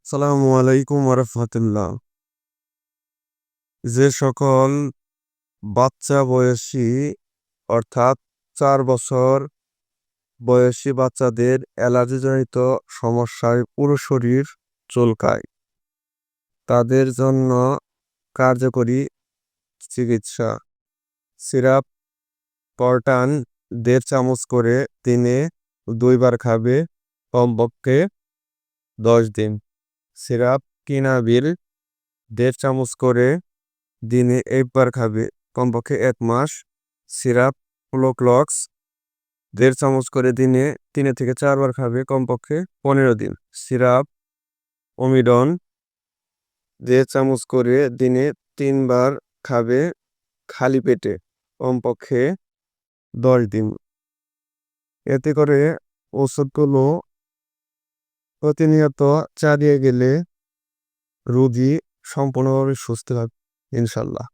আসসালামু আলাইকুম রাহমাতুল্লাহ। যে সকল বাচ্চা বয়সী অর্থাৎ ৪ বছর বয়সী বাচ্চাদের অ্যালার্জিজনিত সমস্যায় পুরো শরীর চুলকায়, তাদের জন্য কার্যকরী চিকিৎসা সিরাপ পরটান ১.৫ চামচ করে দিনে ২ বার খাবে, কমপক্ষে ১০ দিন। সিরাপ কিনাবিল ১.৫ চামচ করে দিনে ১ বার খাবে, কমপক্ষে ১ মাস। সিরাপ ফ্লোক্লক্স ১.৫ চামচ করে দিনে ৩ থেকে ৪ বার খাবে, কমপক্ষে ১৫ দিন। সিরাপ ওমিডন ১.৫ চামচ করে দিনে ৩ বার খাবে, খালি পেটে, কমপক্ষে ১০ দিন। এতে করে ওষুধগুলো প্রতিনিয়ত চালিয়ে গেলে রোগী সম্পূর্ণভাবে সুস্থ হবে ইনশাল্লাহ।